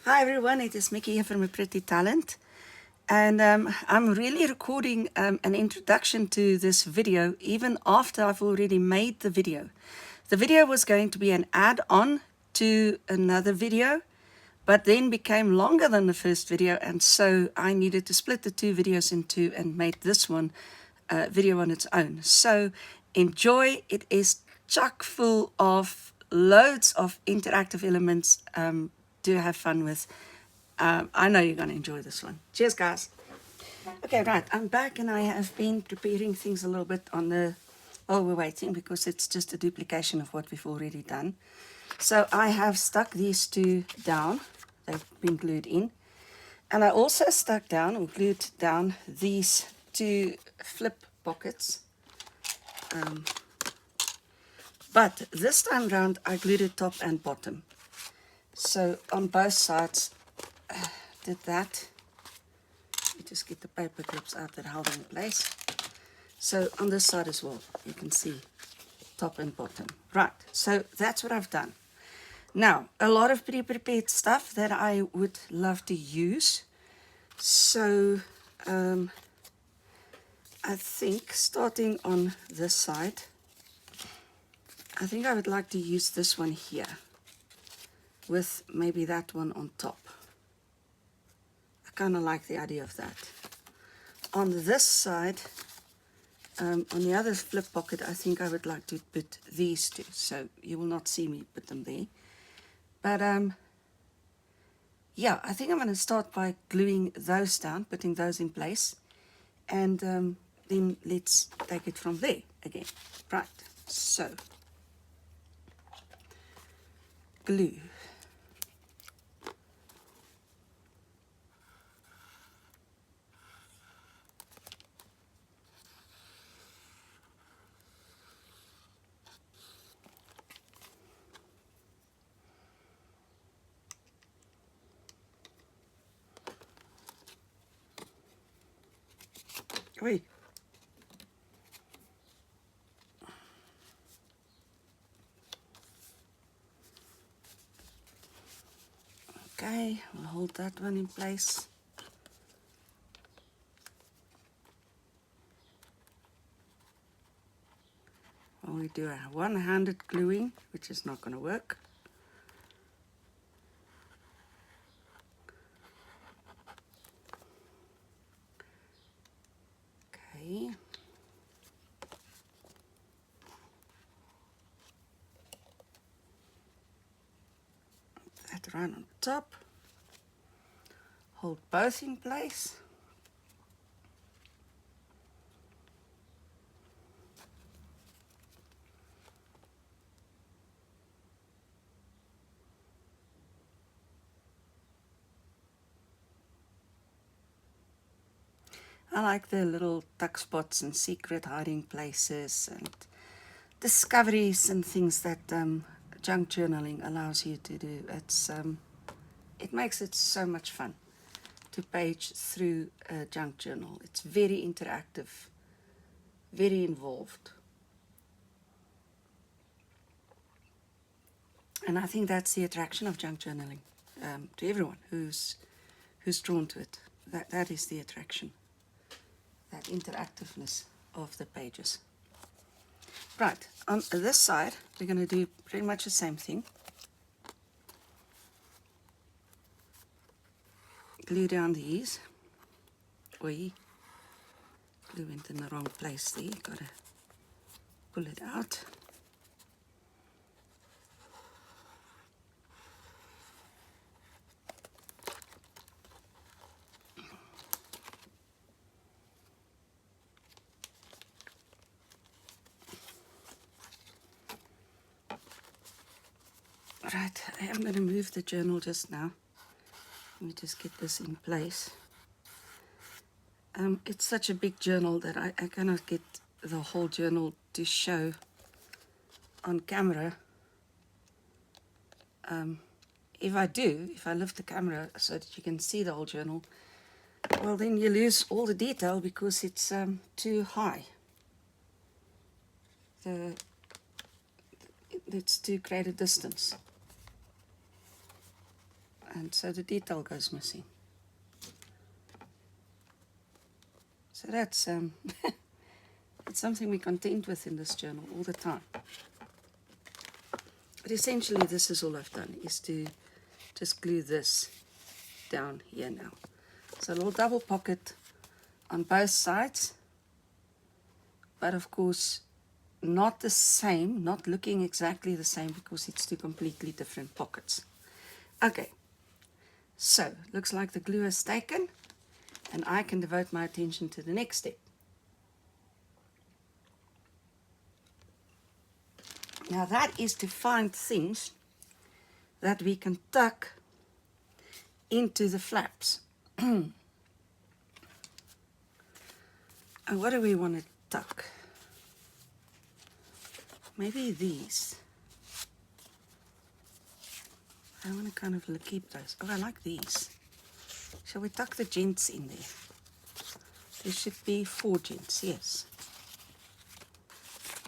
Hi everyone, it is Mickey here from A Pretty Talent, and I'm really recording an introduction to this video even after I've already made the video. The video was going to be an add-on to another video, but then became longer than the first video, and so I needed to split the two videos in two and make this one video on its own. So enjoy. It is chock full of loads of interactive elements to have fun with. I know you're going to enjoy this one. Cheers, guys. Okay, right, I'm back and I have been preparing things a little bit on the... Oh, we're waiting because it's just a duplication of what we've already done. So I have stuck these two down. They've been glued in. And I also stuck down or glued down these two flip pockets. But this time round I glued it top and bottom. So on both sides did that. Let me just get the paper clips out that hold it in place. So on this side as well, you can see top and bottom. Right, so that's what I've done. Now, a lot of pre-prepared stuff that I would love to use. So I think starting on this side, I think I would like to use this one here with maybe that one on top. I kind of like the idea of that. On this side, on the other flip pocket, I think I would like to put these two. So you will not see me put them there. But yeah, I think I'm going to start by gluing those down, putting those in place. And then let's take it from there again. Right, so glue. Wait. Okay, we'll hold that one in place. Well, we do a one-handed gluing, which is not going to work. Okay. That right on top. Hold both in place. I like the little tuck spots and secret hiding places and discoveries and things that junk journaling allows you to do. It makes it so much fun to page through a junk journal. It's very interactive, very involved. And I think that's the attraction of junk journaling to everyone who's drawn to it. That is the attraction, that interactiveness of the pages. Right, on this side, we're going to do pretty much the same thing. Glue down these. Oi, glue went in the wrong place there. Got to pull it out. Right, I am going to move the journal just now. Let me just get this in place. It's such a big journal that I cannot get the whole journal to show on camera. If I lift the camera so that you can see the whole journal, well then you lose all the detail because it's too high. It's too great a distance. and so the detail goes missing. So that's it's something we contend with in this journal all the time. But essentially this is all I've done, is to just glue this down here now. So a little double pocket on both sides, but of course not the same, not looking exactly the same, because it's two completely different pockets. Okay, so looks like the glue is taken, and I can devote my attention to the next step. Now that is to find things that we can tuck into the flaps. And what do we want to tuck? Maybe these. I want to kind of keep those. Oh, I like these. Shall we tuck the gents in there? There should be 4 gents, yes.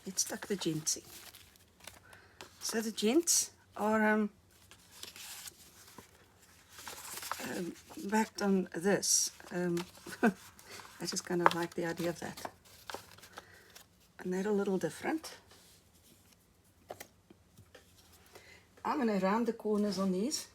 Let's tuck the gents in. So the gents are backed on this. I just kind of like the idea of that. And they're a little different. I'm going to round the corners on these.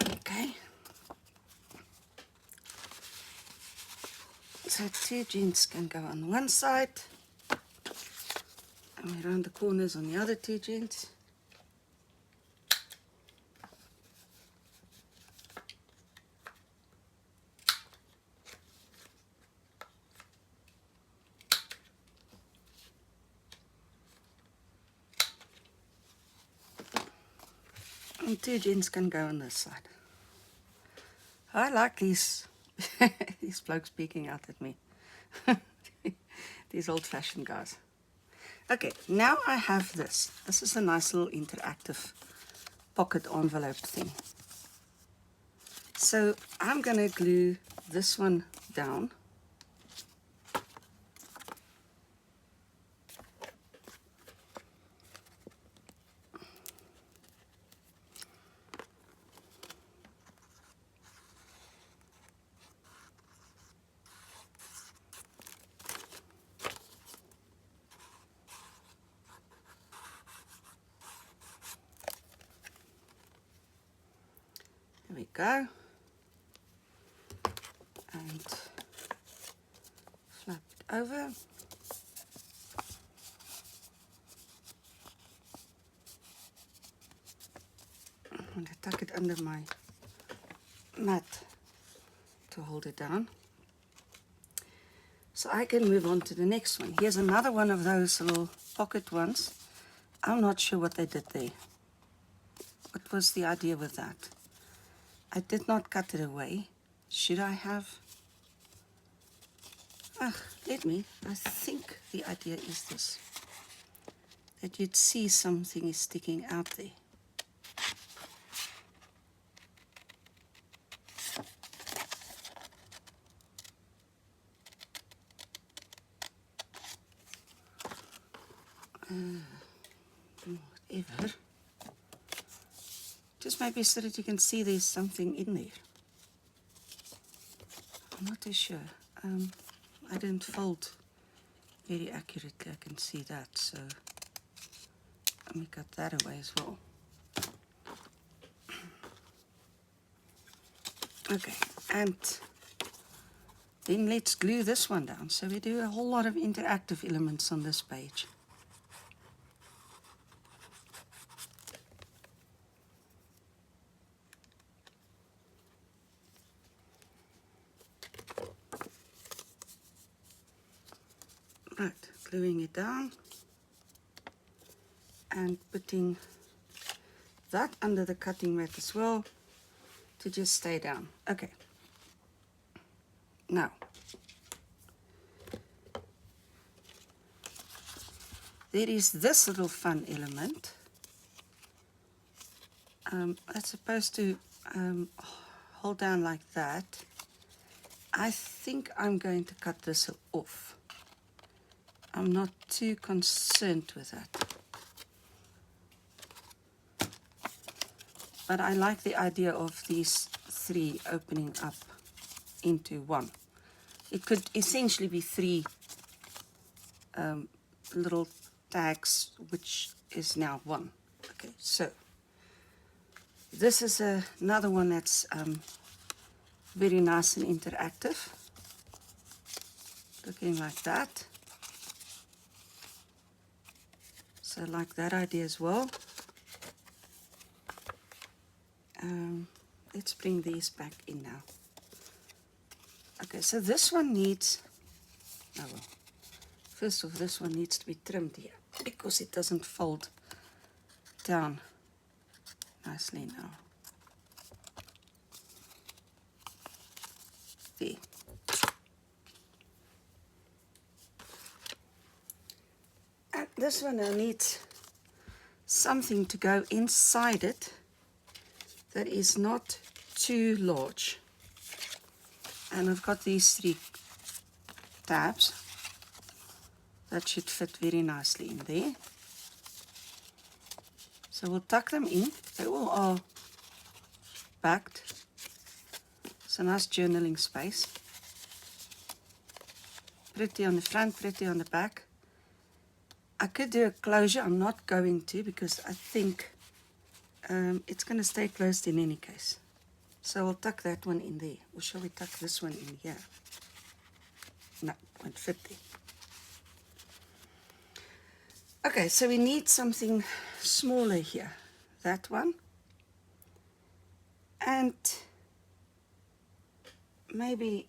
Okay. So 2 gents can go on one side, and we round the corners on the other 2 gents. And 2 gents can go on this side. I like these these blokes peeking out at me. These old-fashioned guys. Okay, now I have this. This is a nice little interactive pocket envelope thing. So I'm going to glue this one down. There we go. And flap it over. I'm going to tuck it under my mat to hold it down. So I can move on to the next one. Here's another one of those little pocket ones. I'm not sure what they did there. What was the idea with that? I did not cut it away. Should I have? Let me. I think the idea is this. That you'd see something is sticking out there. Whatever. Just maybe so that you can see there's something in there. I'm not too sure. I didn't fold very accurately, I can see that, so let me cut that away as well. Okay, and then let's glue this one down. So we do a whole lot of interactive elements on this page. Right, gluing it down and putting that under the cutting mat as well to just stay down. Okay. Now, there is this little fun element. That's supposed to hold down like that. I think I'm going to cut this off. I'm not too concerned with that. But I like the idea of these three opening up into one. It could essentially be three little tags, which is now one. Okay, so this is another one that's very nice and interactive. Looking like that. So I like that idea as well. Let's bring these back in now. Okay, so this one needs, oh well, first of all, this one needs to be trimmed here because it doesn't fold down nicely now. There. And this one now needs something to go inside it that is not too large. And I've got these three tabs that should fit very nicely in there. So we'll tuck them in. They all are backed. It's a nice journaling space. Pretty on the front, pretty on the back. I could do a closure. I'm not going to because I think it's going to stay closed in any case. So I'll tuck that one in there. Or shall we tuck this one in here? No, won't fit there. Okay, so we need something smaller here. That one. And maybe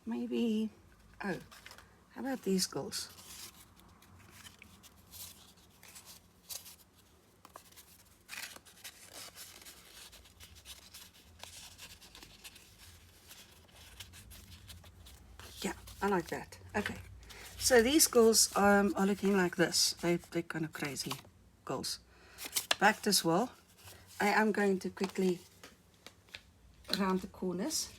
maybe, oh, how about these girls? Yeah, I like that. Okay, so these girls are looking like this. They're kind of crazy girls. Backed as well. I am going to quickly round the corners.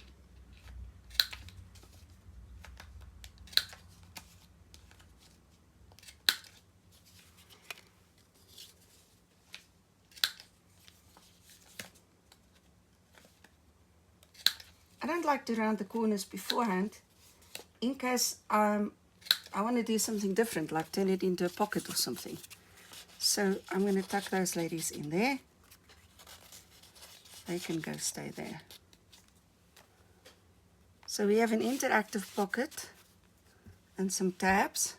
I don't like to round the corners beforehand in case I want to do something different, like turn it into a pocket or something. So I'm going to tuck those ladies in there. They can go stay there. So we have an interactive pocket and some tabs.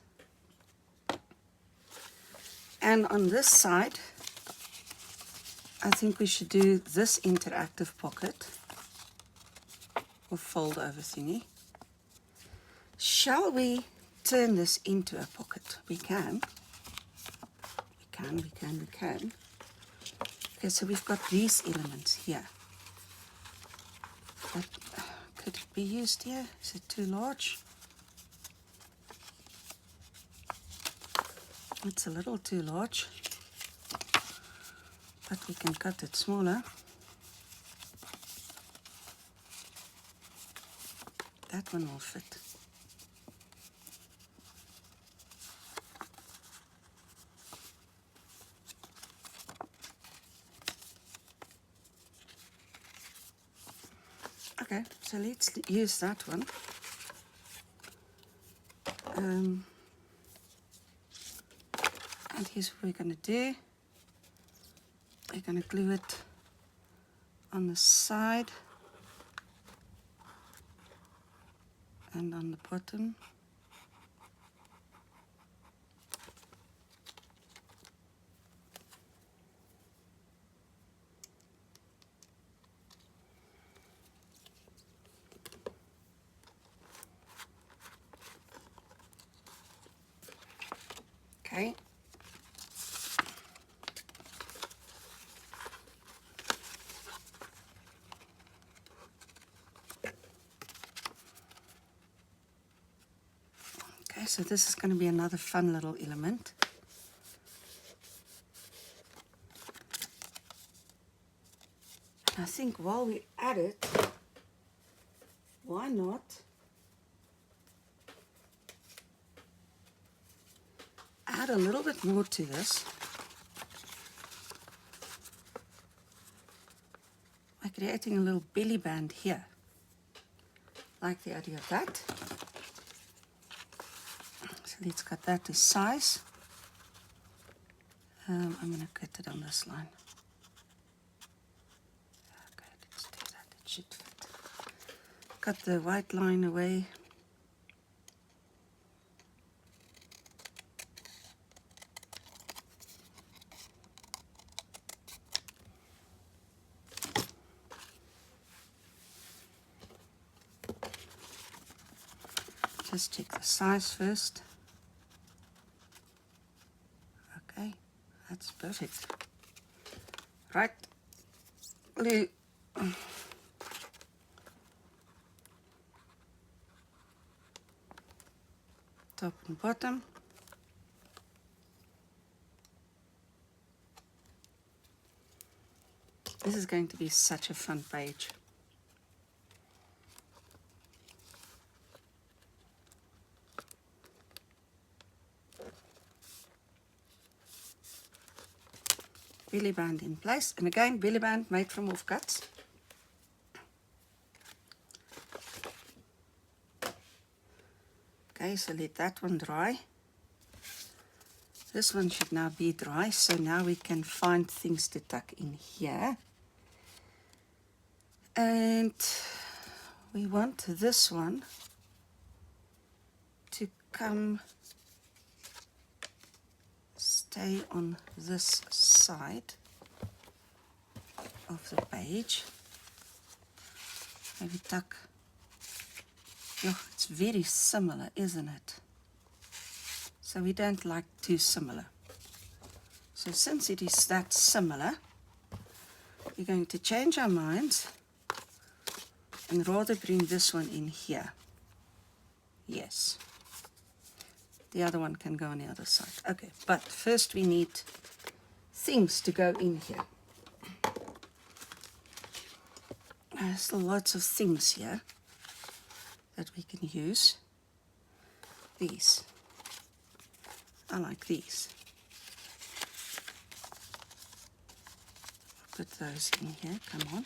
And on this side, I think we should do this interactive pocket or fold over thingy. Shall we turn this into a pocket? We can. We can. Okay, so we've got these elements here. But, could it be used here? Is it too large? It's a little too large, but we can cut it smaller. That one will fit. Okay, so let's use that one. And here's what we're going to do. We're going to glue it on the side and on the bottom. Okay. so this is going to be another fun little element. I think while we're at it, why not add a little bit more to this by creating a little belly band here. Like the idea of that. So let's cut that to size. I'm going to cut it on this line. Okay, let's do that. It should fit. Cut the white line away. Just check the size first. Okay, that's perfect. Right, glue. Top and bottom. This is going to be such a fun page. Belly band in place, and again belly band made from offcuts. Okay, so let that one dry. This one should now be dry, so now we can find things to tuck in here. And we want this one to come stay on this side of the page. Maybe tuck. Yeah, it's very similar, isn't it? So we don't like too similar. So since it is that similar, we're going to change our minds and rather bring this one in here. Yes. The other one can go on the other side. Okay, but first we need things to go in here. There's still lots of things here that we can use. These. I like these. Put those in here, come on.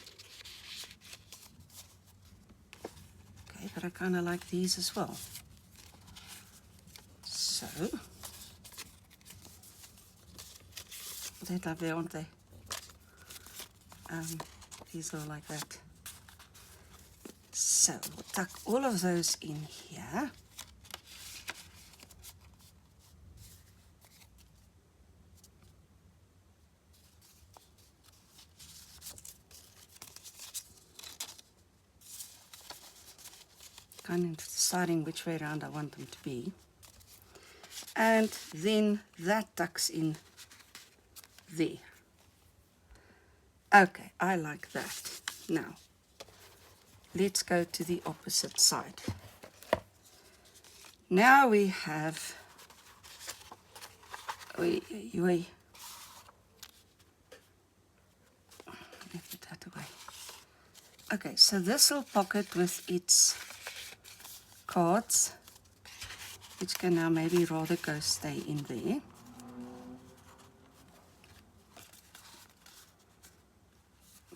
Okay, but I kind of like these as well. So, they're lovely, aren't they? These are like that. So, we'll tuck all of those in here. Kind of deciding which way around I want them to be. And then that tucks in there. Okay, I like that. Now, let's go to the opposite side. Now we have, let me put that away. Okay, so this little pocket with its cards, which can now maybe rather go stay in there.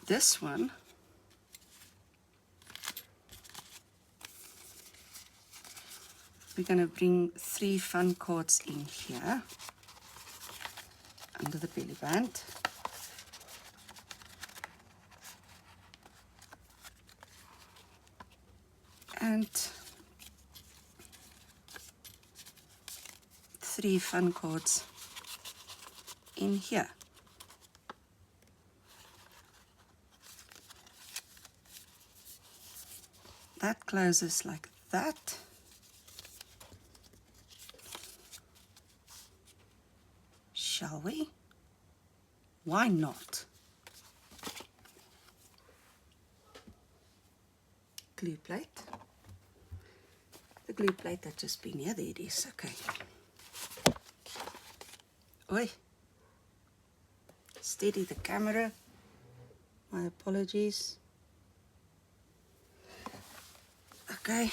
This one, we're going to bring 3 fun cards in here, under the belly band. And 3 fun cards in here. That closes like that. Shall we? Why not? Glue plate. The glue plate had just been here. There it is. Okay. Oi. Steady the camera. My apologies. Okay.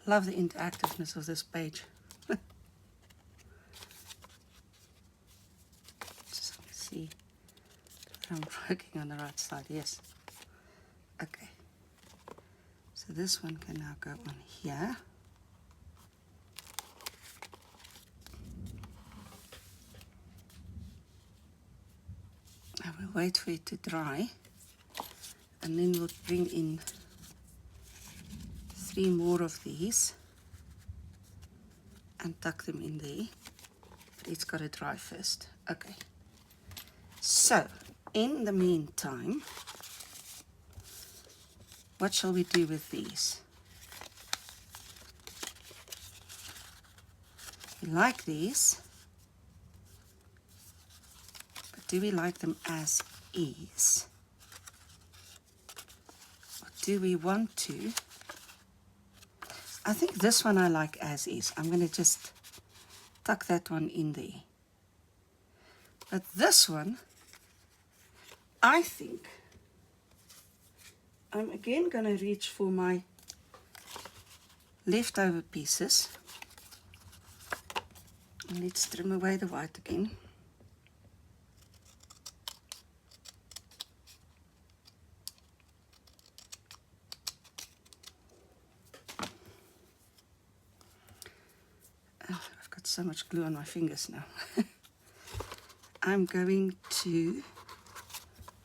Love the interactiveness of this page. Just see if I'm working on the right side. Yes. Okay. So this one can now go on here. I will wait for it to dry, and then we'll bring in 3 more of these and tuck them in there, but it's got to dry first. Okay, so in the meantime, what shall we do with these? We like these, but do we like them as is? Or do we want to? I think this one I like as is. I'm going to just tuck that one in there. But this one, I think I'm again going to reach for my leftover pieces. And let's trim away the white again. I've got so much glue on my fingers now. I'm going to,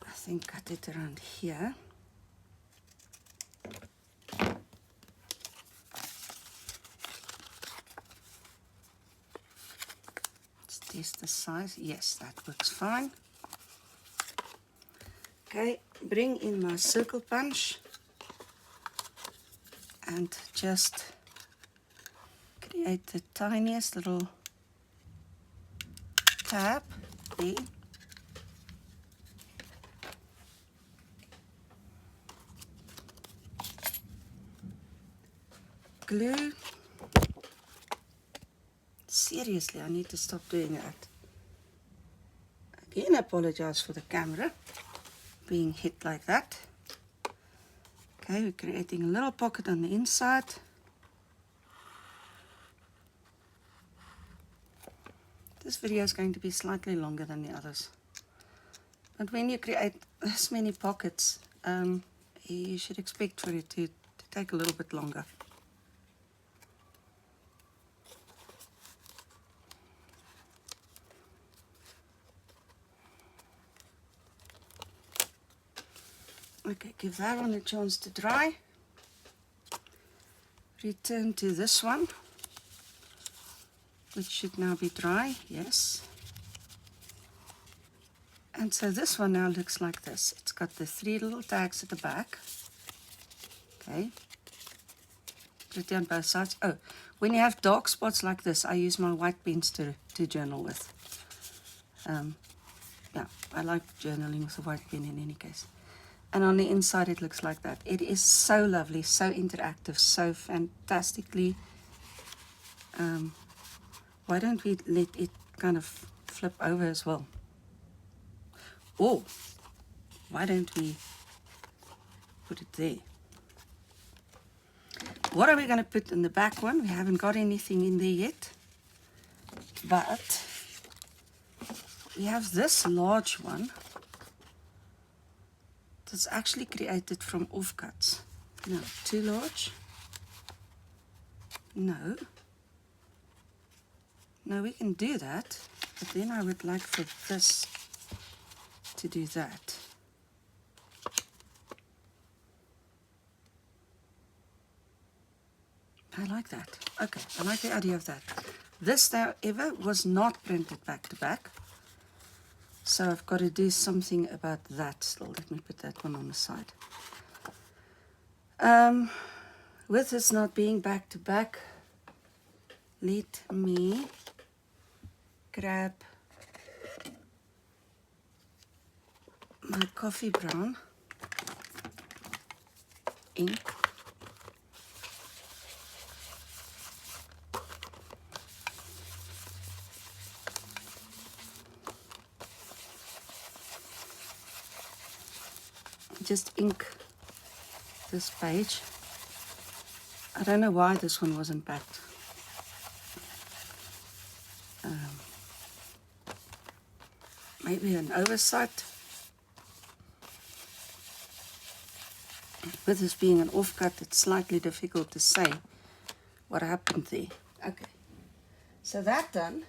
I think, cut it around here. Let's test the size. Yes, that works fine. Okay, bring in my circle punch and just create the tiniest little tab there. Glue. Seriously, I need to stop doing that. Again, I apologize for the camera being hit like that. Okay, we're creating a little pocket on the inside. This video is going to be slightly longer than the others. But when you create this many pockets, you should expect for it to take a little bit longer. Okay, give that one a chance to dry. Return to this one, which should now be dry, yes. And so this one now looks like this. It's got the 3 little tags at the back. Okay. Pretty on both sides. Oh, when you have dark spots like this, I use my white pens to journal with. Yeah, I like journaling with a white pen in any case. And on the inside it looks like that. It is so lovely, so interactive, so fantastically. Why don't we let it kind of flip over as well? Or why don't we put it there? What are we going to put in the back one? We haven't got anything in there yet. But we have this large one that's actually created from offcuts. No, too large? No. No, we can do that, but then I would like for this to do that. I like that. Okay, I like the idea of that. This, however, was not printed back to back. So I've got to do something about that still. Let me put that one on the side. With this not being back to back, let me grab my coffee brown ink. Just ink this page. I don't know why this one wasn't backed. Maybe an oversight. With this being an offcut, it's slightly difficult to say what happened there. Okay, so that done,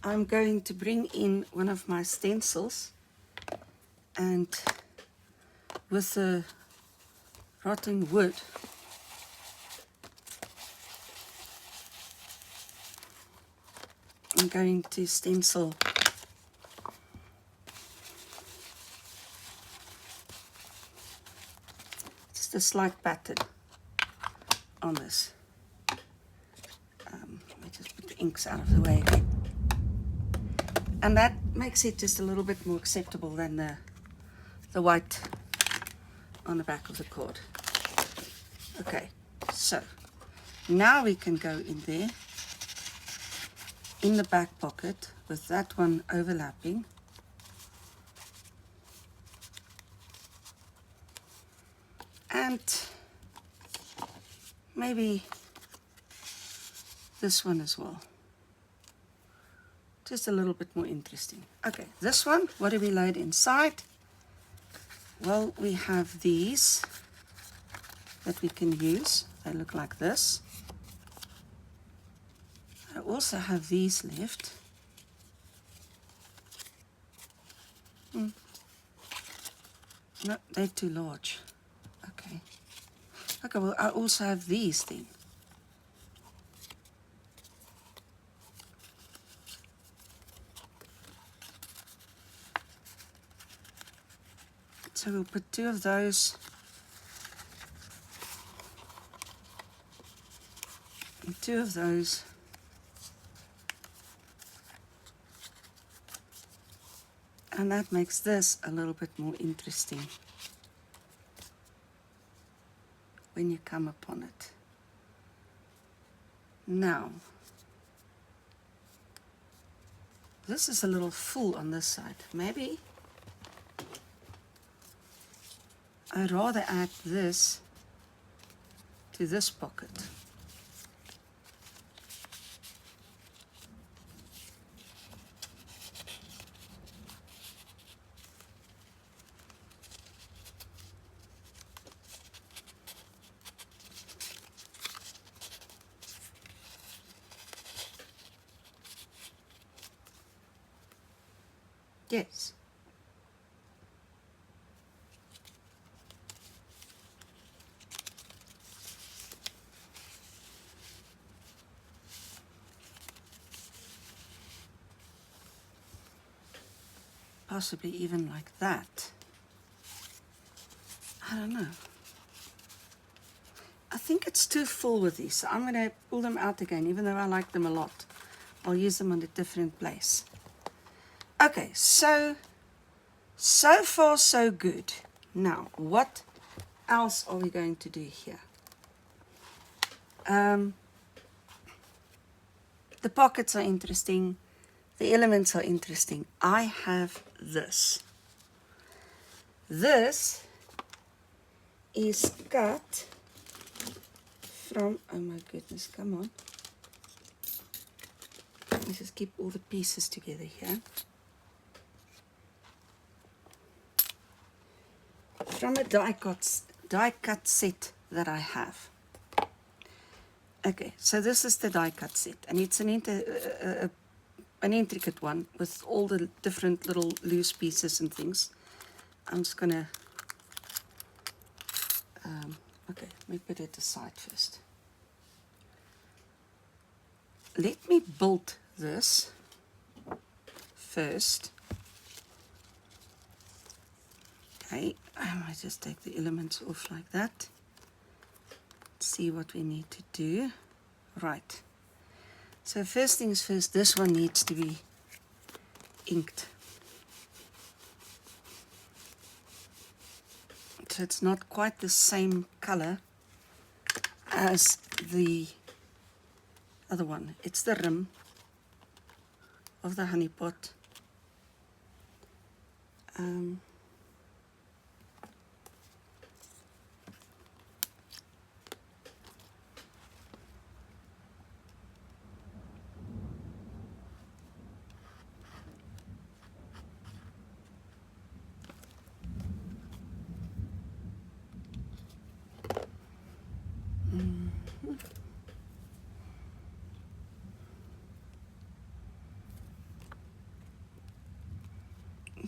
I'm going to bring in one of my stencils, and with the rotting wood, I'm going to stencil just a slight pattern on this. Let me just put the inks out of the way again. And that makes it just a little bit more acceptable than the white on the back of the cord. Okay, so now we can go in there in the back pocket with that one overlapping. And maybe this one as well. Just a little bit more interesting. Okay, this one, what do we load inside? Well, we have these that we can use. They look like this. I also have these left. No, they're too large. Okay. Okay, well, I also have these then. So we'll put two of those and two of those. And that makes this a little bit more interesting when you come upon it. Now, this is a little full on this side. Maybe I'd rather add this to this pocket. Yes. Possibly even like that. I don't know. I think it's too full with these, so I'm going to pull them out again, even though I like them a lot. I'll use them on a different place. Okay, so far so good. Now, what else are we going to do here? The pockets are interesting. The elements are interesting. I have this. This is cut from, oh my goodness, come on. Let me just keep all the pieces together here. From a die cut set that I have. Okay, so this is the die cut set, and it's an intricate one with all the different little loose pieces and things. I'm just gonna, okay, let me put it aside first. Let me build this first. Okay, I might just take the elements off like that. see what we need to do. Right. So first things first, this one needs to be inked. So it's not quite the same color as the other one. It's the rim of the honey pot.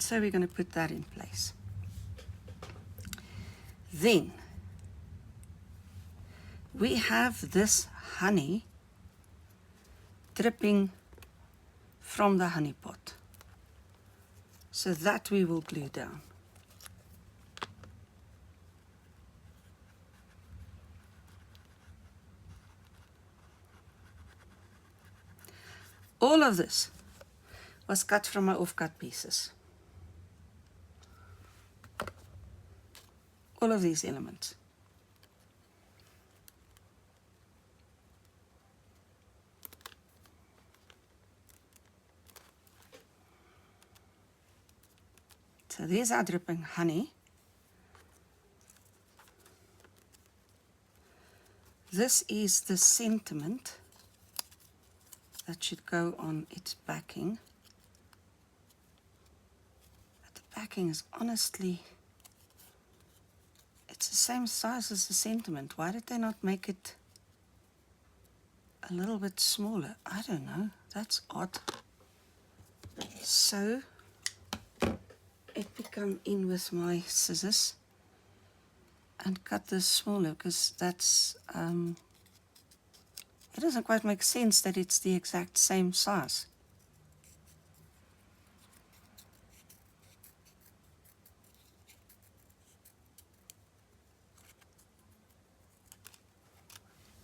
So we're going to put that in place. Then we have this honey dripping from the honey pot. So that we will glue down. All of this was cut from my off-cut pieces. All of these elements. So there's our dripping honey. This is the sentiment that should go on its backing. But the backing is honestly, it's the same size as the sentiment. Why did they not make it a little bit smaller? I don't know. That's odd. So let me come in with my scissors and cut this smaller, because that's it doesn't quite make sense that it's the exact same size.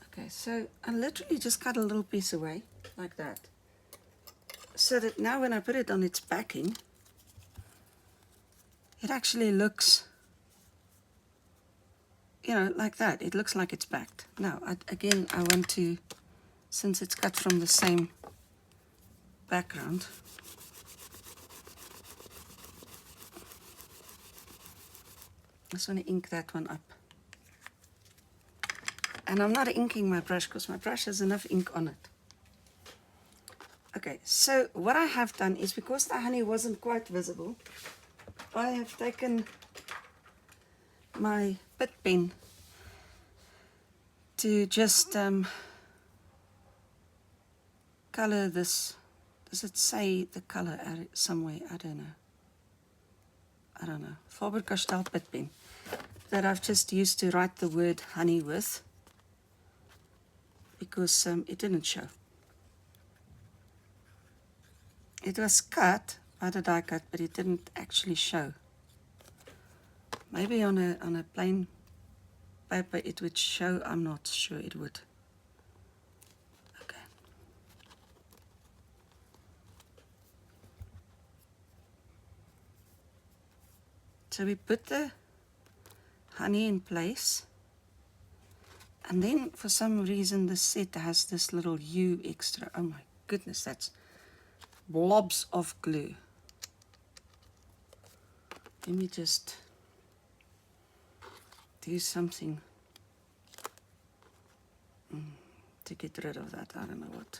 Okay, so I literally just cut a little piece away like that, so that now when I put it on its backing, it actually looks, you know, like that. It looks like it's backed. Now, again, I want to, since it's cut from the same background, I just want to ink that one up. And I'm not inking my brush because my brush has enough ink on it. Okay, so what I have done is, because the honey wasn't quite visible, I have taken my bit pen to just color this. Does it say the color somewhere? I don't know. Faber-Castell bit pen that I've just used to write the word honey with, because it didn't show. It was cut by the die cut, but it didn't actually show. Maybe on a plain paper it would show. I'm not sure it would. Okay. So we put the honey in place, and then for some reason the set has this little U extra. Oh my goodness, that's blobs of glue. Let me just do something to get rid of that. I don't know what.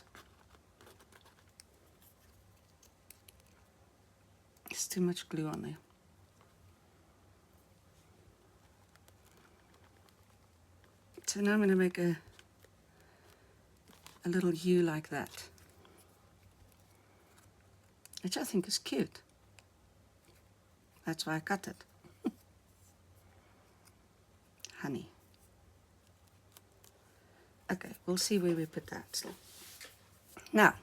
There's too much glue on there. So now I'm going to make a little U like that, which I think is cute. That's why I cut it. Honey. Okay, we'll see where we put that. So, now,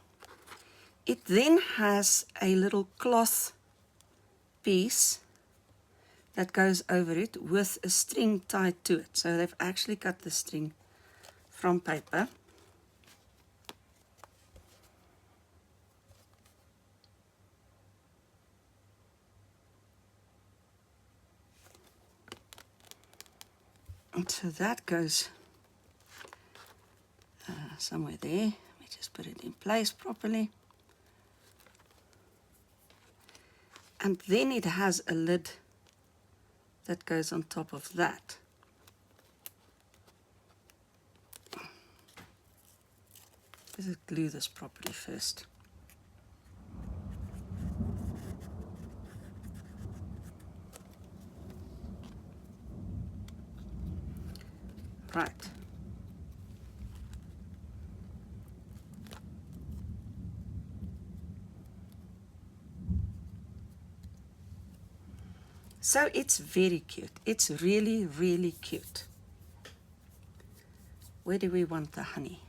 it then has a little cloth piece that goes over it with a string tied to it. So they've actually cut the string from paper. And so that goes somewhere there. Let me just put it in place properly. And then it has a lid that goes on top of that. Let's glue this properly first. Right. So it's very cute. It's really, really cute. Where do we want the honey?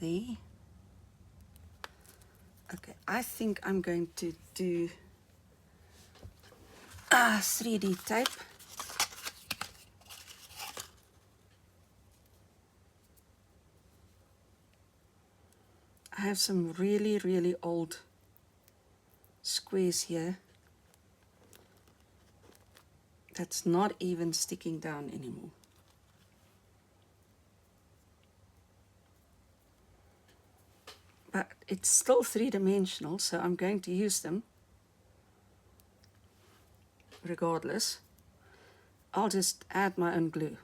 There. Okay, I think I'm going to do 3D tape. I have some really, really old squares here that's not even sticking down anymore. But it's still three-dimensional, so I'm going to use them regardless. I'll just add my own glue.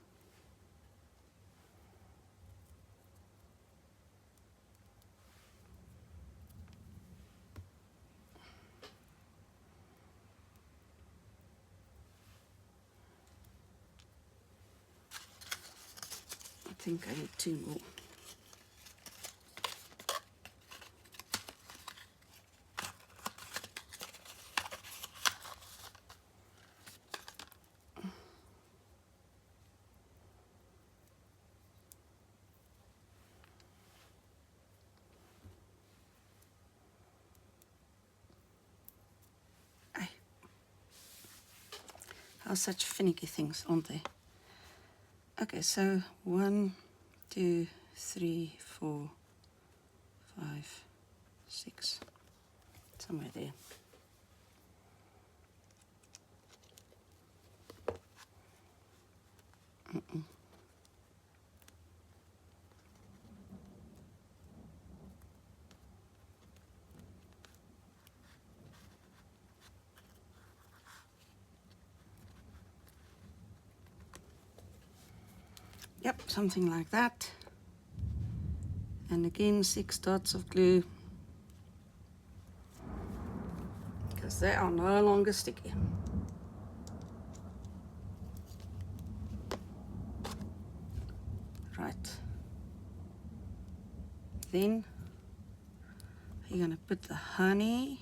I think I need 2 more. How such finicky things, aren't they? Okay, so 1, 2, 3, 4, 5, 6, somewhere there. Yep, something like that. And again, 6 dots of glue, because they are no longer sticky. Right. Then you're going to put the honey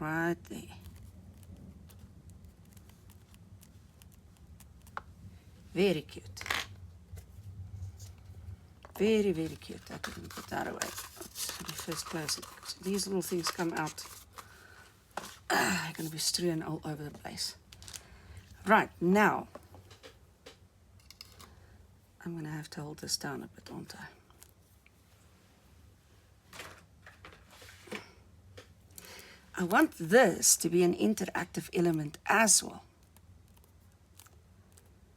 right there. Very cute. Very, very cute. I couldn't put that away. Oops, let me first close it. So these little things come out. They're going to be strewn all over the place. Right, now I'm going to have to hold this down a bit, aren't I? I want this to be an interactive element as well.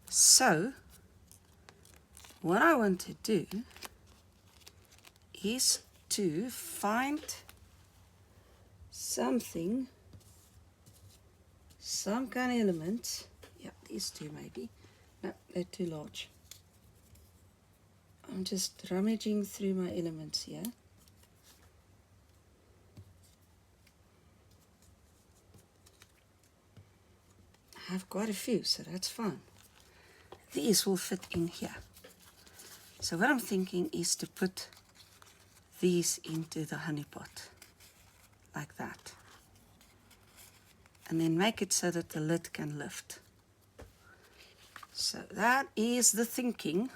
So what I want to do is to find something, some kind of element. Yeah, these two maybe. No, they're too large. I'm just rummaging through my elements here. I have quite a few, so that's fine. These will fit in here. So what I'm thinking is to put these into the honey pot, like that. And then make it so that the lid can lift. So that is the thinking.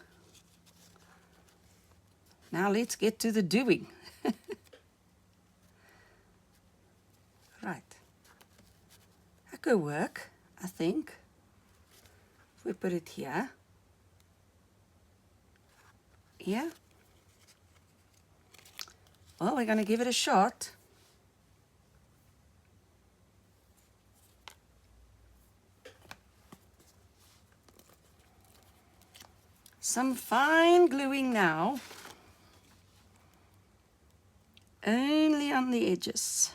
Now let's get to the doing. Right. That could work, I think. If we put it here, well, we're going to give it a shot. Some fine gluing now, only on the edges.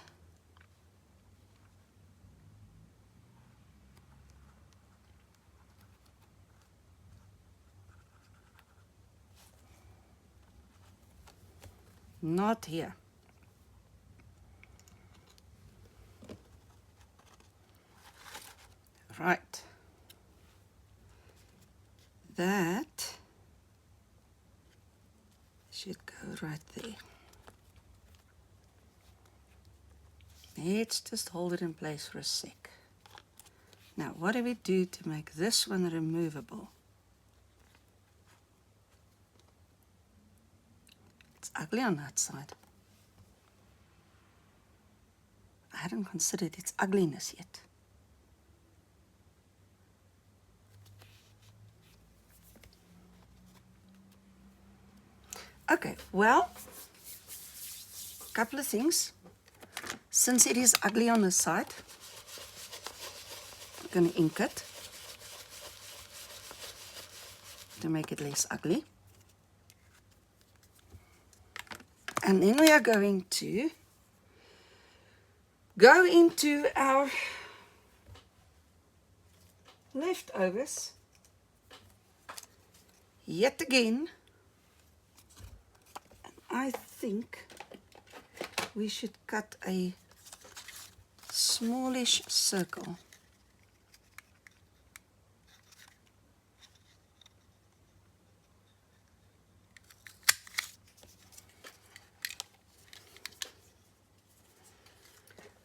Not here. Right. That should go right there. Let's just hold it in place for a sec. Now, what do we do to make this one removable? It's ugly on that side. I hadn't considered its ugliness yet. Okay, well, a couple of things. Since it is ugly on this side, I'm going to ink it to make it less ugly. And then we are going to go into our leftovers yet again. And I think we should cut a smallish circle.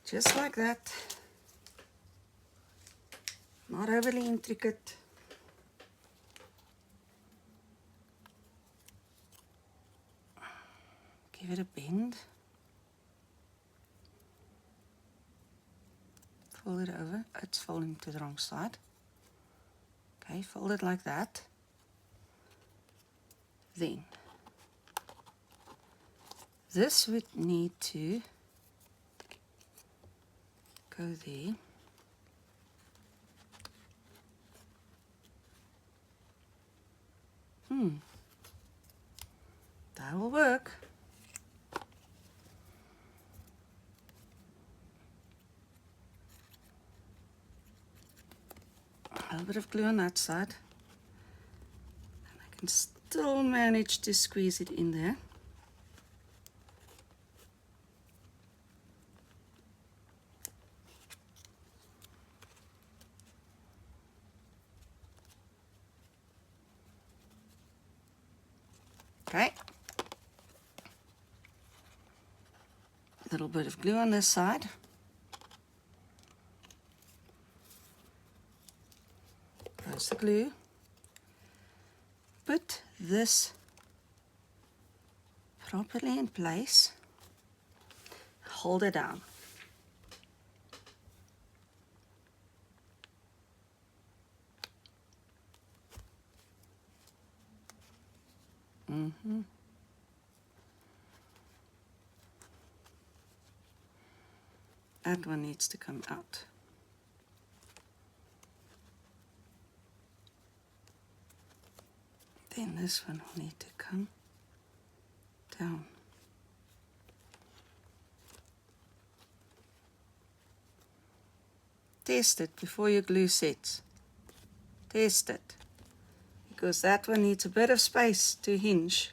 Just like that. Not overly intricate. Give it a bend. Fold it over. It's folding to the wrong side. Okay, fold it like that. Then, this would need to go there. That will work. A little bit of glue on that side. And I can still manage to squeeze it in there. Okay. A little bit of glue on this side. Close the glue. Put this properly in place. Hold it down. That one needs to come out. Then this one will need to come down. Test it before your glue sets. Test it. Because that one needs a bit of space to hinge.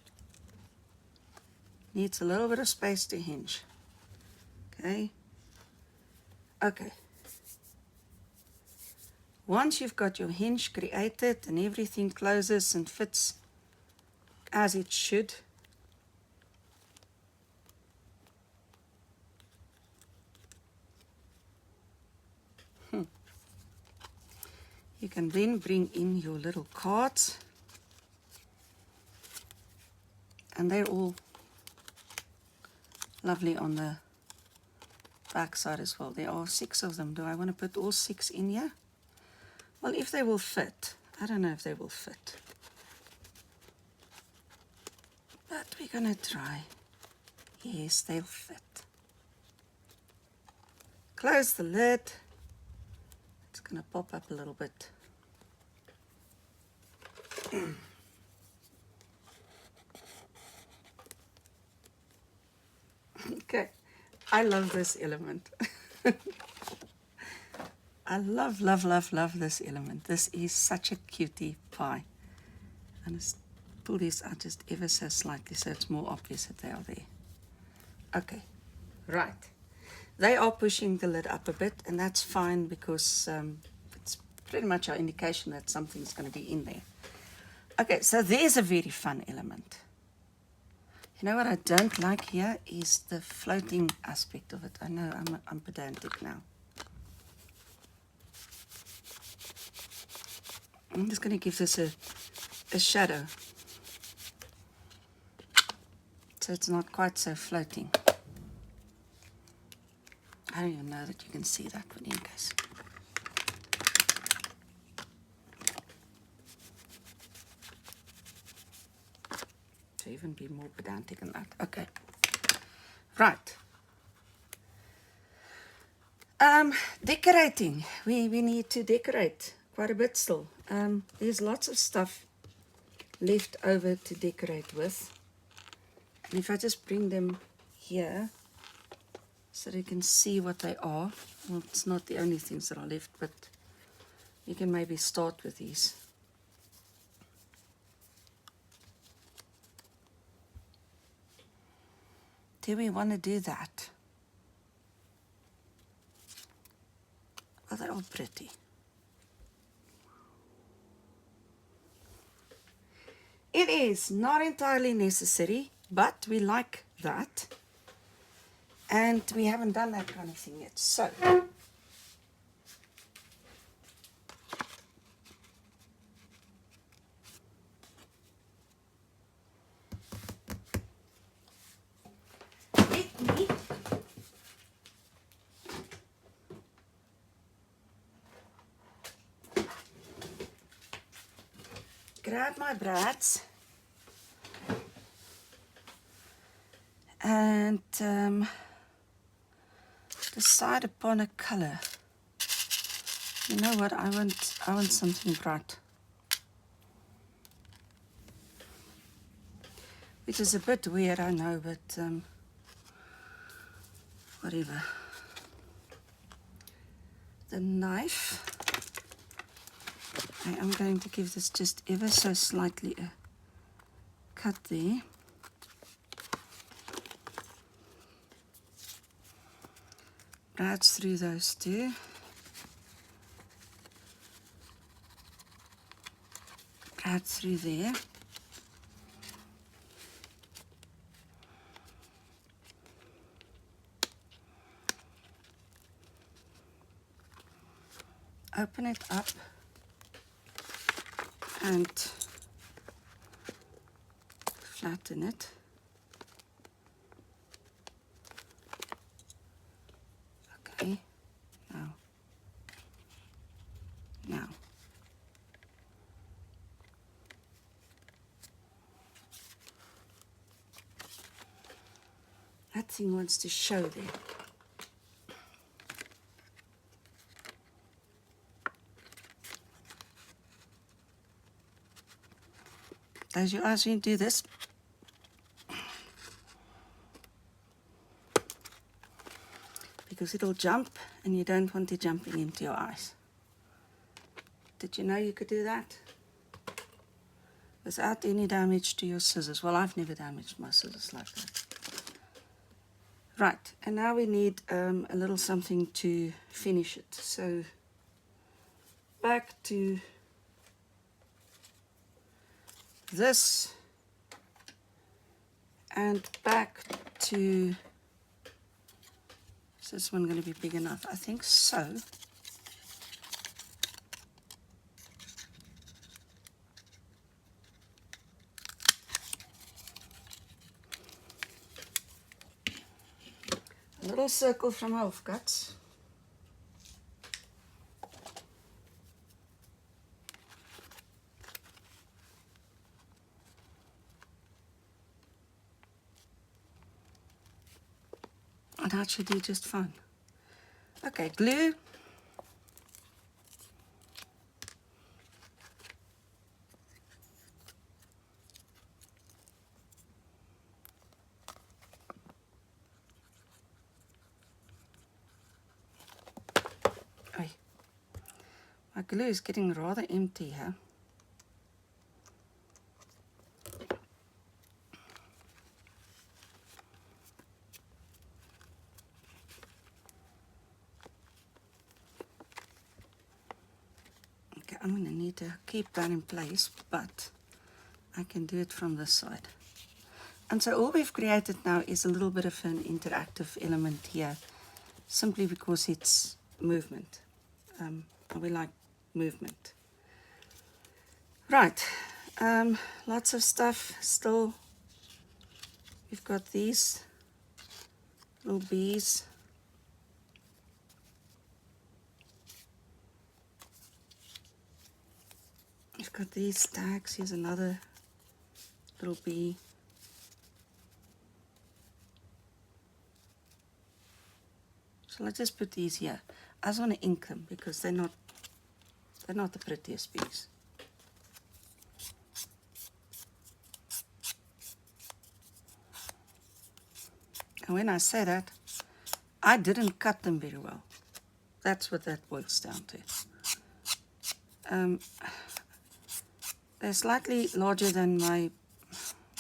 Needs a little bit of space to hinge. Okay? Okay. Once you've got your hinge created and everything closes and fits as it should, you can then bring in your little cards, and they're all lovely on the back side as well. There are 6 of them. Do I want to put all 6 in here? Well, if they will fit, I don't know if they will fit, but we're gonna try. Yes, they'll fit. Close the lid. It's gonna pop up a little bit. Okay, I love this element. I love, love, love, love this element. This is such a cutie pie. And let's pull these out just ever so slightly so it's more obvious that they are there. Okay, right. They are pushing the lid up a bit, and that's fine because it's pretty much our indication that something's going to be in there. Okay, so there's a very fun element. You know what I don't like here is the floating aspect of it. I know I'm pedantic now. I'm just going to give this a shadow so it's not quite so floating. I don't even know that you can see that, but in case. To even be more pedantic than that. Okay. Right. Decorating. We need to decorate quite a bit still. There's lots of stuff left over to decorate with. And if I just bring them here so you can see what they are. Well, it's not the only things that are left, but you can maybe start with these. Do we want to do that? Well, they're all pretty. It is not entirely necessary, but we like that. And we haven't done that kind of thing yet. So, let me grab my brads and decide upon a color. You know what? I want something bright, which is a bit weird, I know, but whatever. The knife. I am going to give this just ever so slightly a cut there. Brads through those two. Brad through there. Open it up and flatten it. Okay, now. That thing wants to show there. As you ask me to do this, because it'll jump and you don't want it jumping into your eyes. Did you know you could do that? Without any damage to your scissors. Well, I've never damaged my scissors like that. Right, and now we need a little something to finish it. So back to this and back to, is this one going to be big enough? I think so. A little circle from half cuts. and that should do just fine. Okay, glue. Oy. My glue is getting rather empty here. Okay, I'm going to need to keep that in place, but I can do it from this side. And so all we've created now is a little bit of an interactive element here, simply because it's movement. We like movement. Right, lots of stuff still. We've got these little bees. We've got these tags. Here's another little bee. So let's just put these here. I just want to ink them because they're not the prettiest bees. And when I say that, I didn't cut them very well. That's what that boils down to. They're slightly larger than my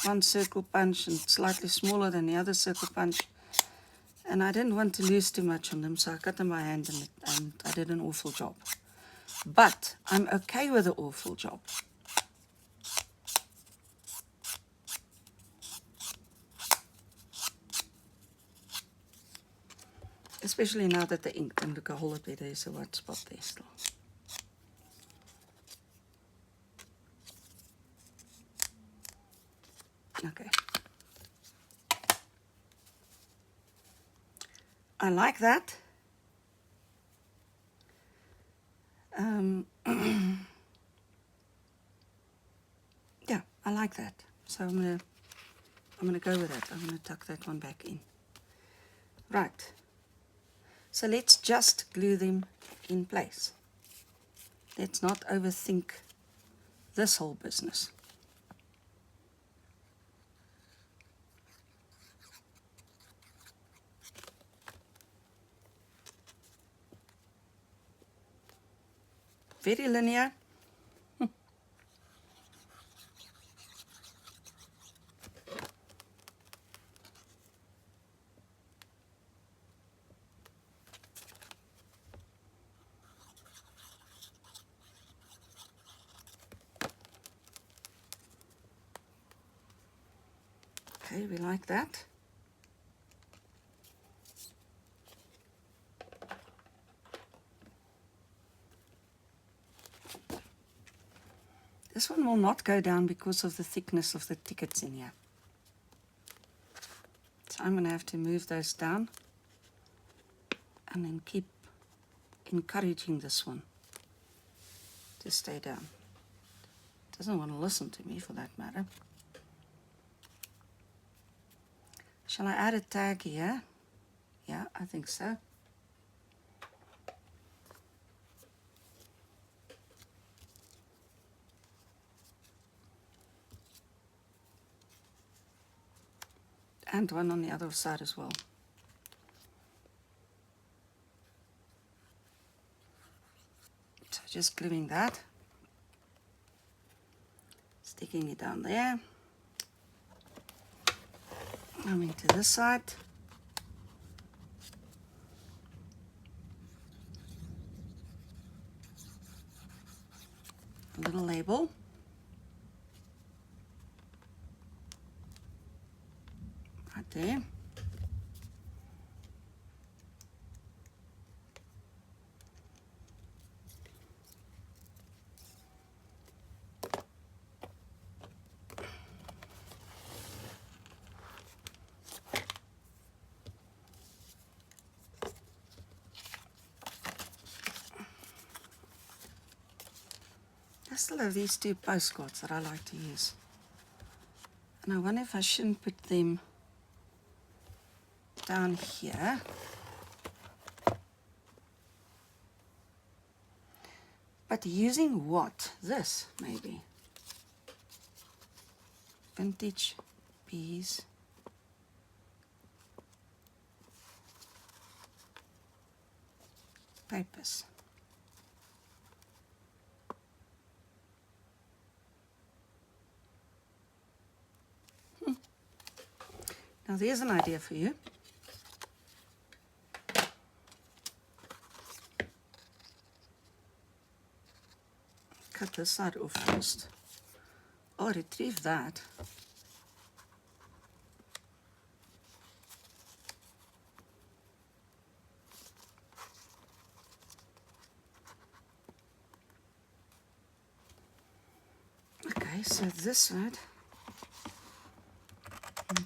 one circle punch and slightly smaller than the other circle punch. And I didn't want to lose too much on them, so I cut them by hand and I did an awful job. But I'm okay with the awful job. Especially now that the ink can look a whole lot better. There's a white spot there still. Okay. I like that. Yeah, I like that. So I'm gonna go with that. I'm gonna tuck that one back in. Right. So let's just glue them in place. Let's not overthink this whole business. Very linear. Okay, we like that. This one will not go down because of the thickness of the tickets in here. So I'm going to have to move those down and then keep encouraging this one to stay down. It doesn't want to listen to me for that matter. Shall I add a tag here? Yeah, I think so. And one on the other side as well. So just gluing that, sticking it down there. Coming to this side. A little label. Right there. I still have these two postcards that I like to use. And I wonder if I shouldn't put them down here. But using what? This, maybe. Vintage bees. Papers. Now there's an idea for you. Cut this side off first. Or retrieve that. Okay, so this side,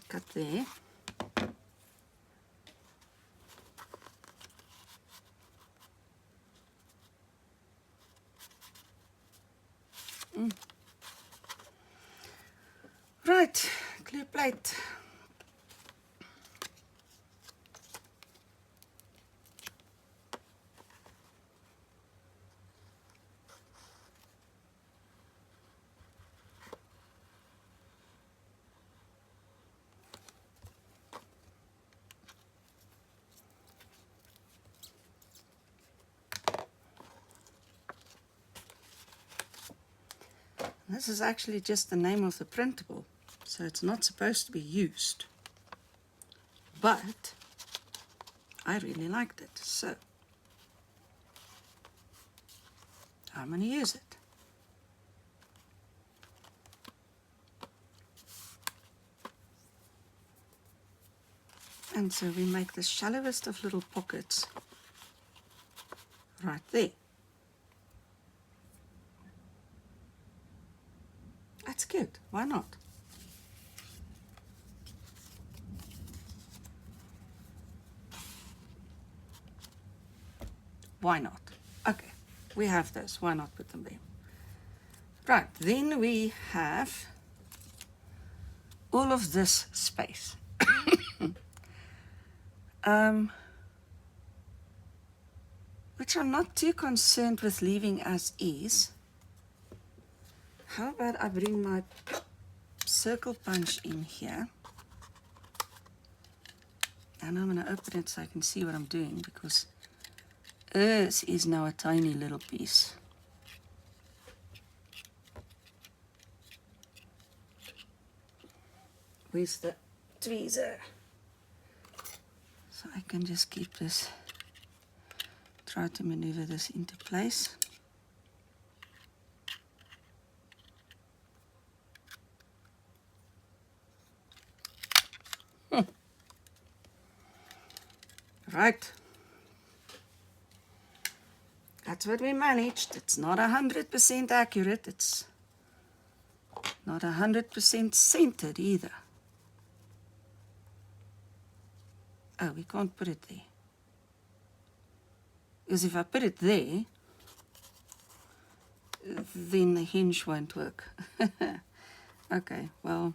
cut there. Right, clear plate. This is actually just the name of the printable, so it's not supposed to be used. But I really liked it, so I'm going to use it. And so we make the shallowest of little pockets right there. That's cute, why not? Why not? Okay, we have those, why not put them there? Right, then we have all of this space. Which I'm not too concerned with leaving as is. How about I bring my circle punch in here, and I'm going to open it so I can see what I'm doing, because this is now a tiny little piece. Where's the tweezer? So I can just keep this, try to maneuver this into place. Right. That's what we managed. It's not 100% accurate. It's not 100% centered either. Oh, we can't put it there. Because if I put it there, then the hinge won't work. Okay, well.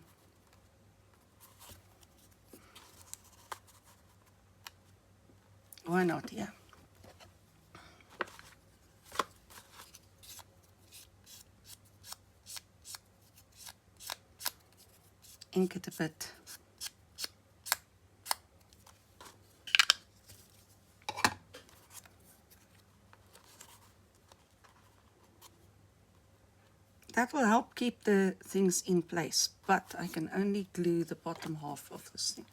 Why not, yeah. Ink it a bit. That will help keep the things in place, but I can only glue the bottom half of this thing.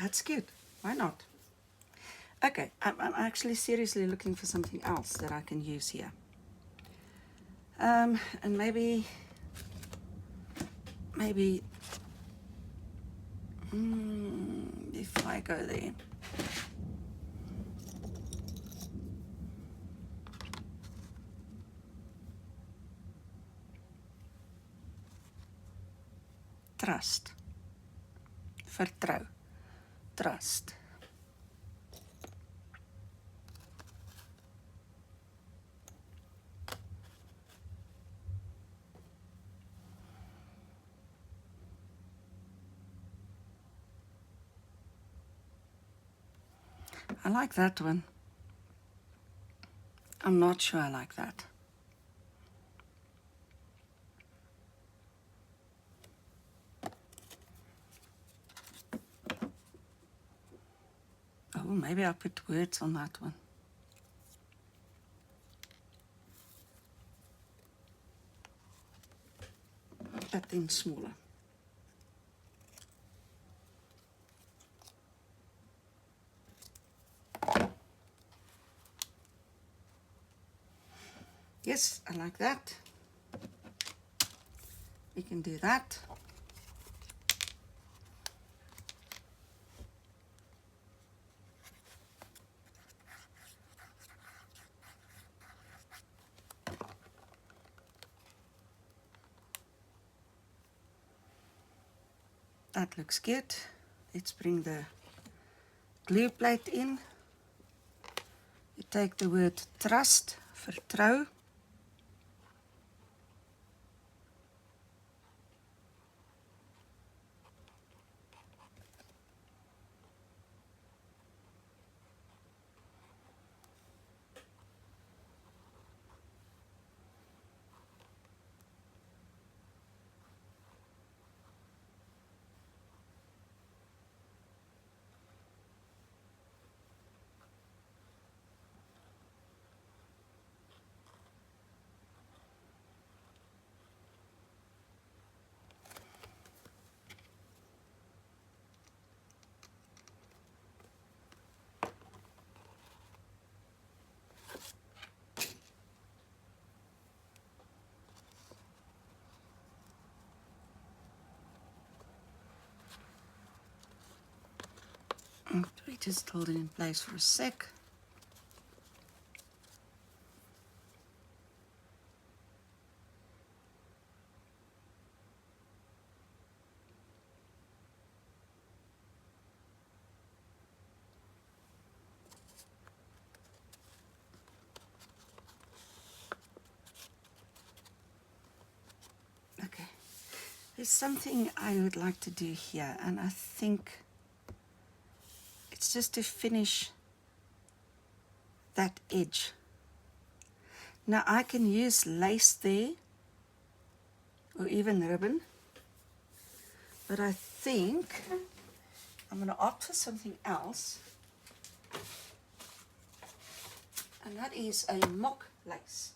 That's good. Why not? Okay, I'm actually seriously looking for something else that I can use here. And maybe if I go there. trust. Vertrou. Trust. I like that one. I'm not sure I like that. Oh, maybe I'll put words on that one. That then smaller. Yes, I like that. We can do that. That looks good. Let's bring the glue plate in. You take the word trust, vertrou. We just hold it in place for a sec. Okay, there's something I would like to do here, and I think it's just to finish that edge. Now I can use lace there, or even ribbon, but I think I'm going to opt for something else, and that is a mock lace.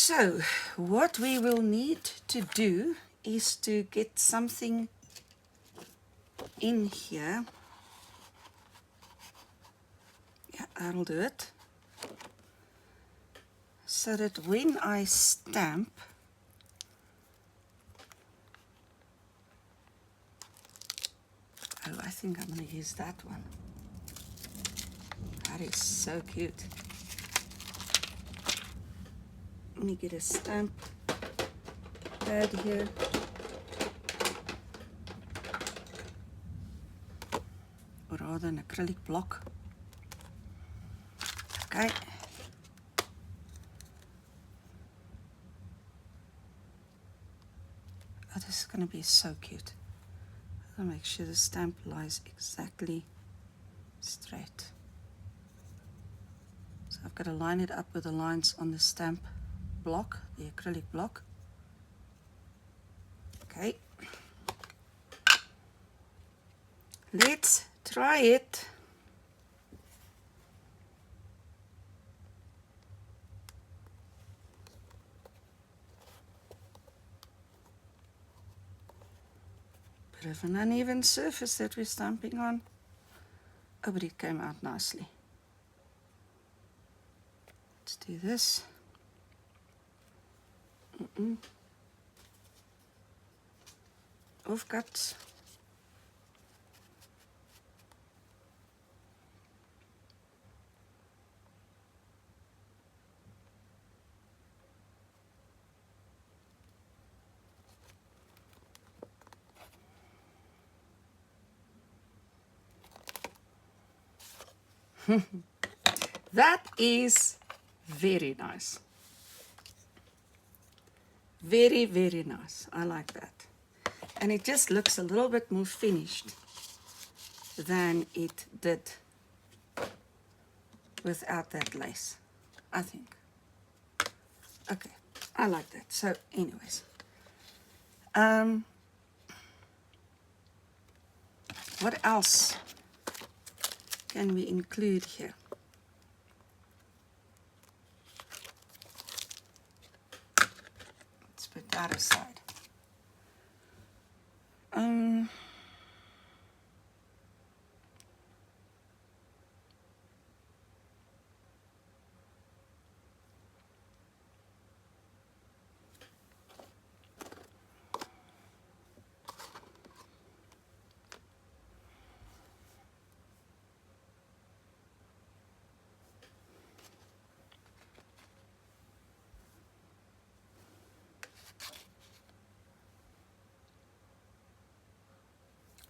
So what we will need to do is to get something in here. Yeah, that'll do it. So that when I stamp, oh, I think I'm going to use that one. That is so cute. Let me get a stamp pad here. Or rather an acrylic block. Okay. Oh, this is going to be so cute. I'll make sure the stamp lies exactly straight. So I've got to line it up with the lines on the stamp block, the acrylic block. Okay. Let's try it. Bit of an uneven surface that we're stamping on. Oh, but it came out nicely. Let's do this. Offcuts. That is very nice. Very, very nice. I like that. And it just looks a little bit more finished than it did without that lace, I think. Okay, I like that. So anyways, what else can we include here? Let's put that aside.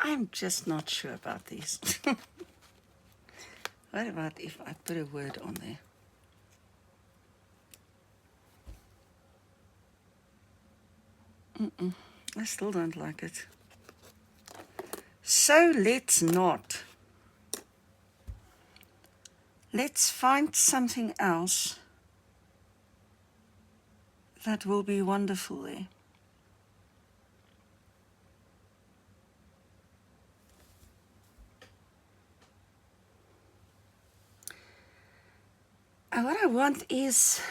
I'm just not sure about these. What about if I put a word on there? I still don't like it. So let's not. Let's find something else that will be wonderful there. And what I want is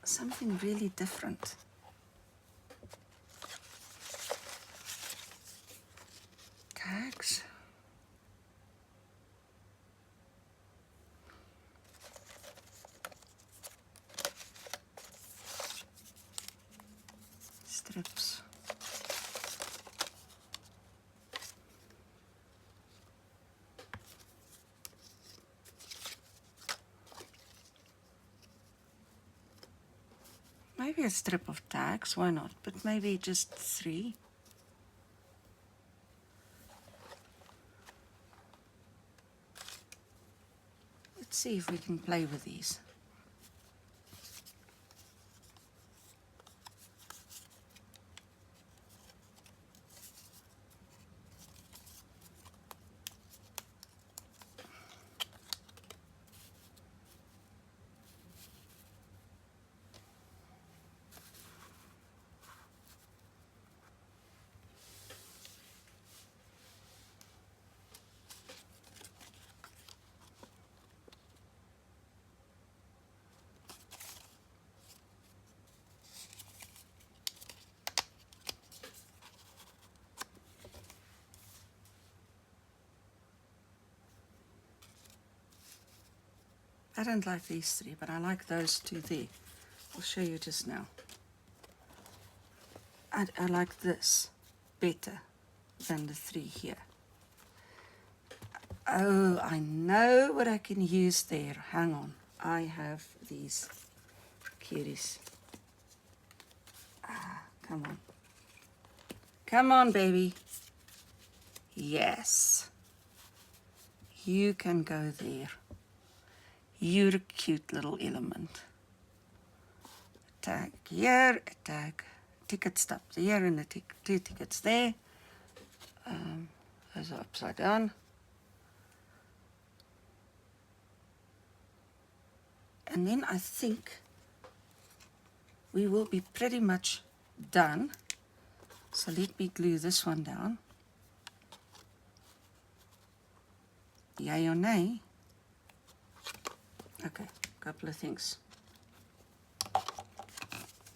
something really different. Tags. Strips. Maybe a strip of tags, why not? But maybe just 3. Let's see if we can play with these. I don't like these 3, but I like those 2 there. I'll show you just now. I like this better than the 3 here. Oh, I know what I can use there. Hang on. I have these cuties. Come on. Come on, baby. Yes. You can go there. You're a cute little element. Tag here, a tag. Ticket stop there, and the 2 tickets there. Those are upside down. And then I think we will be pretty much done. So let me glue this one down. Yay or nay? Okay, a couple of things.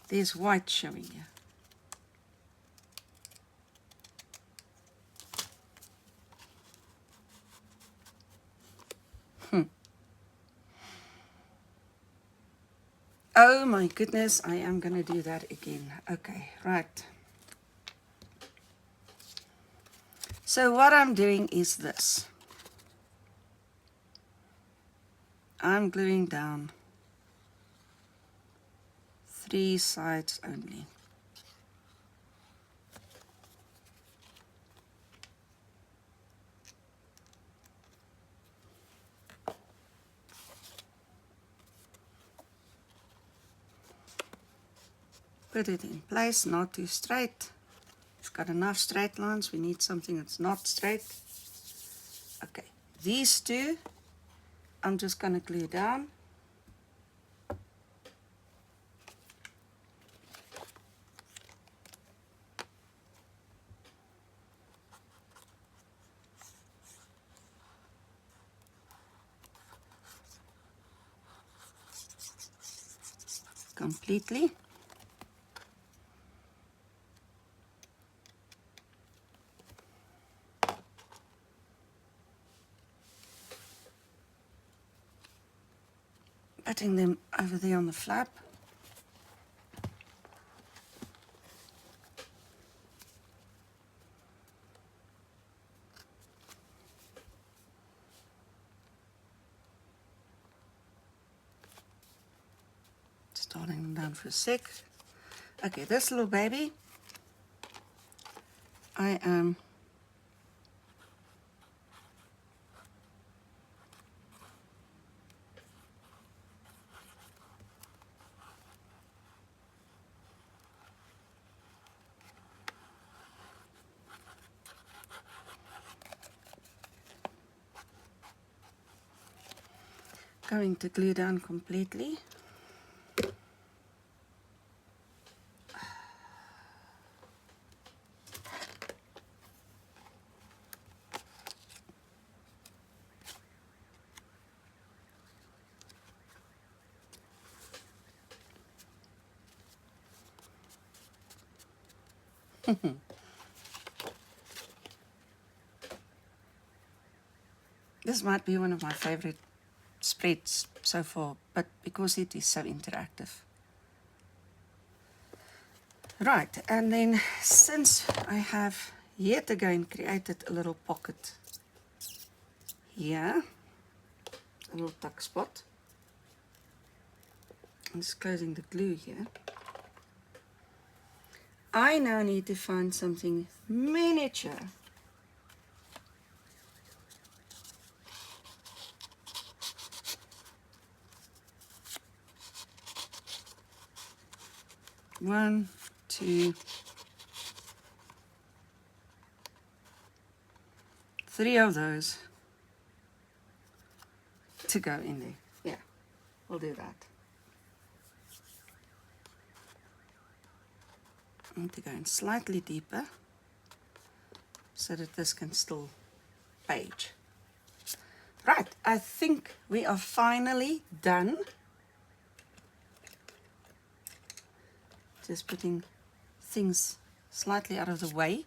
There's white showing here. Oh my goodness, I am going to do that again. Okay, right. So what I'm doing is this. I'm gluing down 3 sides only. put it in place, not too straight. We've got enough straight lines. We need something that's not straight. Okay, these two I'm just going to glue down. Completely. Putting them over there on the flap. Starting them down for a sec. Okay, this little baby, I am going to glue down completely. This might be one of my favorite spreads so far, but because it is so interactive. Right, and then since I have yet again created a little pocket here, a little tuck spot, I'm just closing the glue here. I now need to find something miniature. One, two, three of those to go in there. Yeah, we'll do that. I need to go in slightly deeper so that this can still page. Right, I think we are finally done. Just putting things slightly out of the way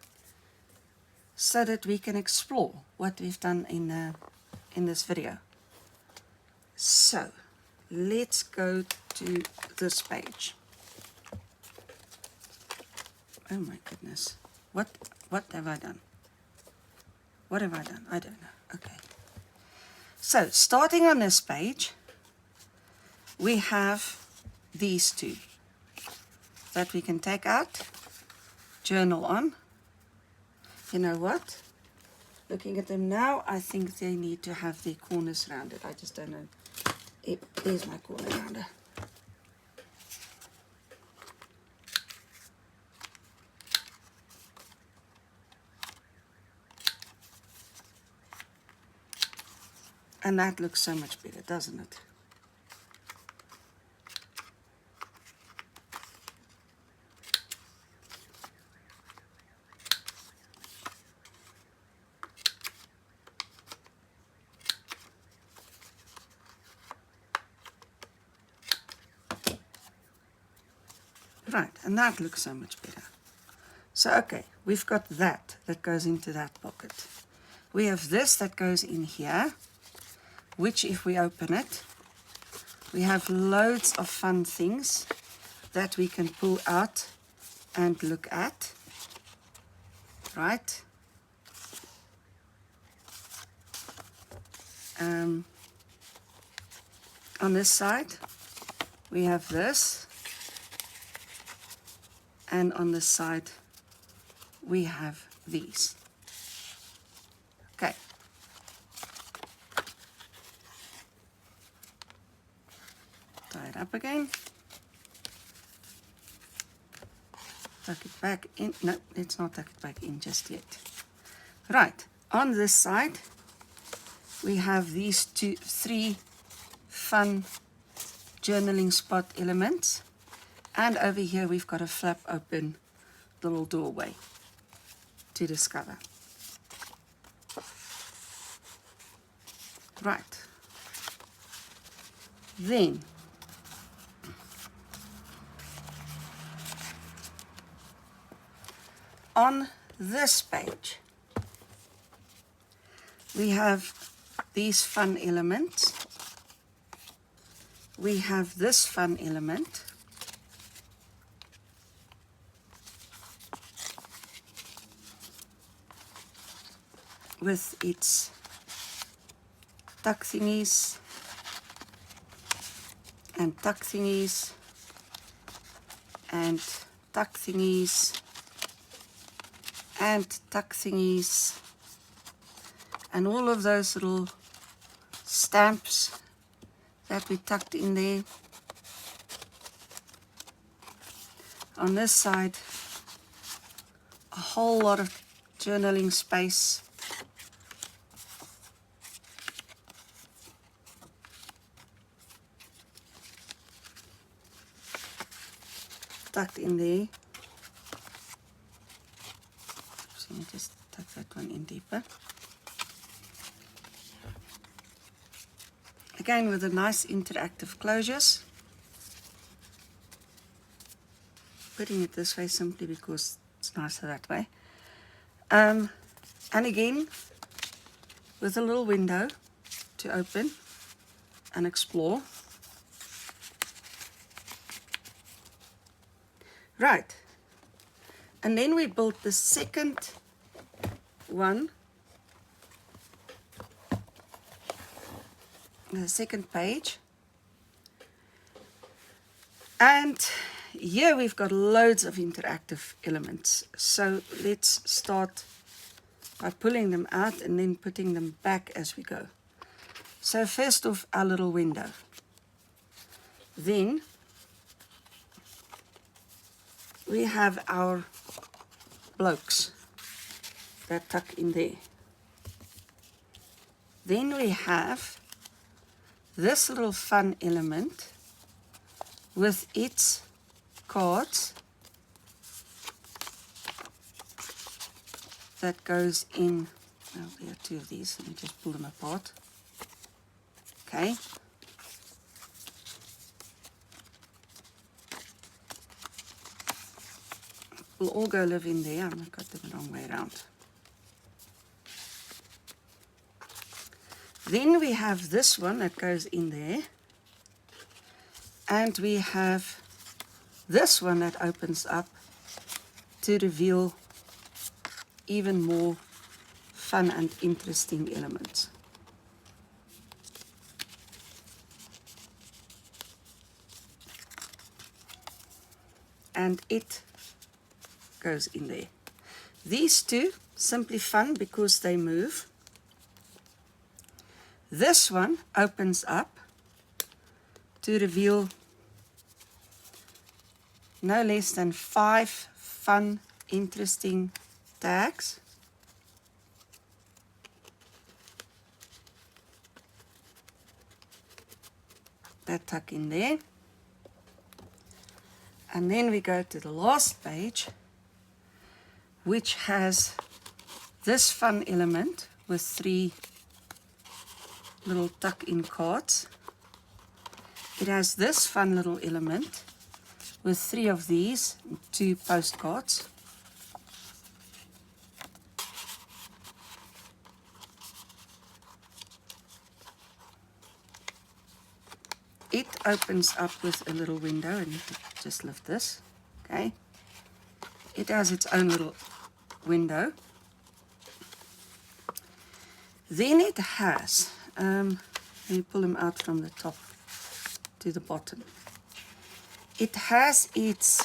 so that we can explore what we've done in this video. So let's go to this page. Oh my goodness, what have I done? What have I done? I don't know. Okay. So starting on this page, we have these two that we can take out, journal on. You know what? Looking at them now, I think they need to have the corners rounded. I just don't know. There's my corner rounder. And that looks so much better, doesn't it? Right, and that looks so much better. So, okay, we've got that goes into that pocket. We have this that goes in here, which if we open it, we have loads of fun things that we can pull out and look at, right? On this side, we have this, and on this side, we have these. Okay. Tie it up again. tuck it back in. No, let's not tuck it back in just yet. Right, on this side, we have these three fun journaling spot elements. And over here, we've got a flap open little doorway to discover. Right. Then, on this page, we have these fun elements. We have this fun element. With its tuck thingies and tuck thingies and tuck thingies and tuck thingies and all of those little stamps that we tucked in there. On this side, a whole lot of journaling space. Tucked in there. So let me just tuck that one in deeper. Again with the nice interactive closures. Putting it this way simply because it's nicer that way. And again with a little window to open and explore. Right, and then we built the second one, the second page, and here we've got loads of interactive elements. So let's start by pulling them out and then putting them back as we go. So first off, our little window. Then we have our blokes that tuck in there. Then we have this little fun element with its cards that goes in. Well, there are two of these. Let me just pull them apart. Okay. Will all go live in there. I've got them the wrong way around. Then we have this one that goes in there. And we have this one that opens up to reveal even more fun and interesting elements. And it goes in there. These two, simply fun because they move. This one opens up to reveal no less than 5 fun, interesting tags. That tuck in there. And then we go to the last page, which has this fun element with 3 little tuck-in cards. It has this fun little element with 3 of these, 2 postcards. It opens up with a little window, and you just lift this, okay? It has its own little window. Then it has, let me pull them out from the top to the bottom. It has its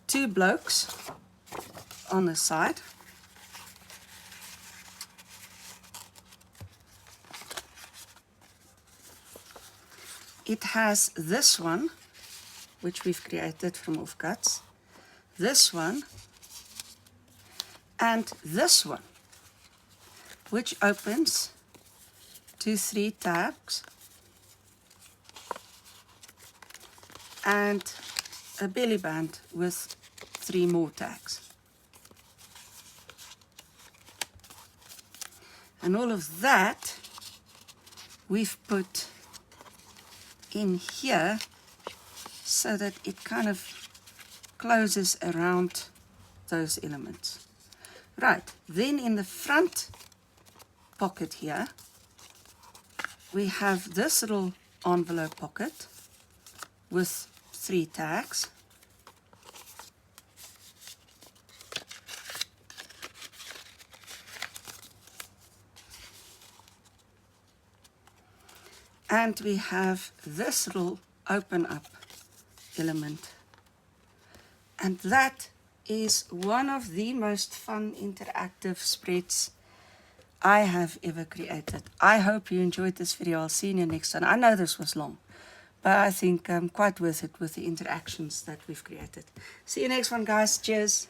2 blokes on the side. It has this one, which we've created from offcuts. this one, and this one, which opens to 3 tags and a belly band with 3 more tags. And all of that we've put in here so that it kind of closes around those elements. Right, then in the front pocket here, we have this little envelope pocket with 3 tags. And we have this little open up element. And that is one of the most fun interactive spreads I have ever created. I hope you enjoyed this video. I'll see you in the next one. I know this was long, but I think quite worth it with the interactions that we've created. See you next one, guys. Cheers.